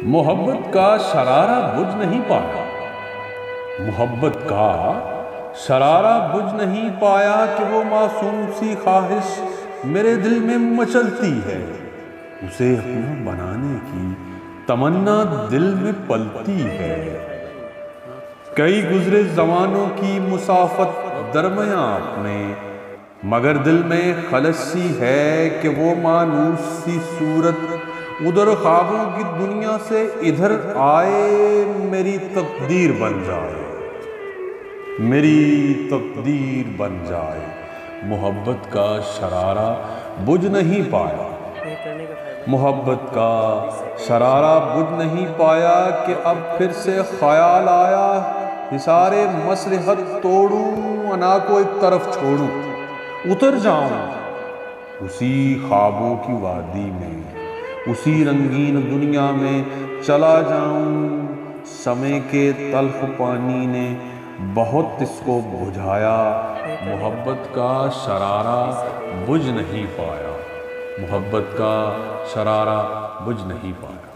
محبت کا شرارہ بجھ نہیں پایا، محبت کا شرارہ بجھ نہیں پایا کہ وہ معصوم سی خواہش میرے دل میں مچلتی ہے، اسے اپنا بنانے کی تمنا دل میں پلتی ہے۔ کئی گزرے زمانوں کی مسافت درمیاں اپنے، مگر دل میں خلش سی ہے کہ وہ مانوس سی صورت ادھر خوابوں کی دنیا سے ادھر آئے، میری تقدیر بن جائے، میری تقدیر بن جائے۔ محبت کا شرارہ بجھ نہیں پایا، محبت کا شرارہ بجھ نہیں پایا کہ اب پھر سے خیال آیا، حصار مصلحت توڑوں، انا کو ایک طرف چھوڑوں، اتر جاؤں اسی خوابوں کی وادی میں، اسی رنگین دنیا میں چلا جاؤں۔ سمے کے تلخ پانی نے بہت اس کو بجھایا، محبت کا شرارہ بجھ نہیں پایا، محبت کا شرارہ بجھ نہیں پایا۔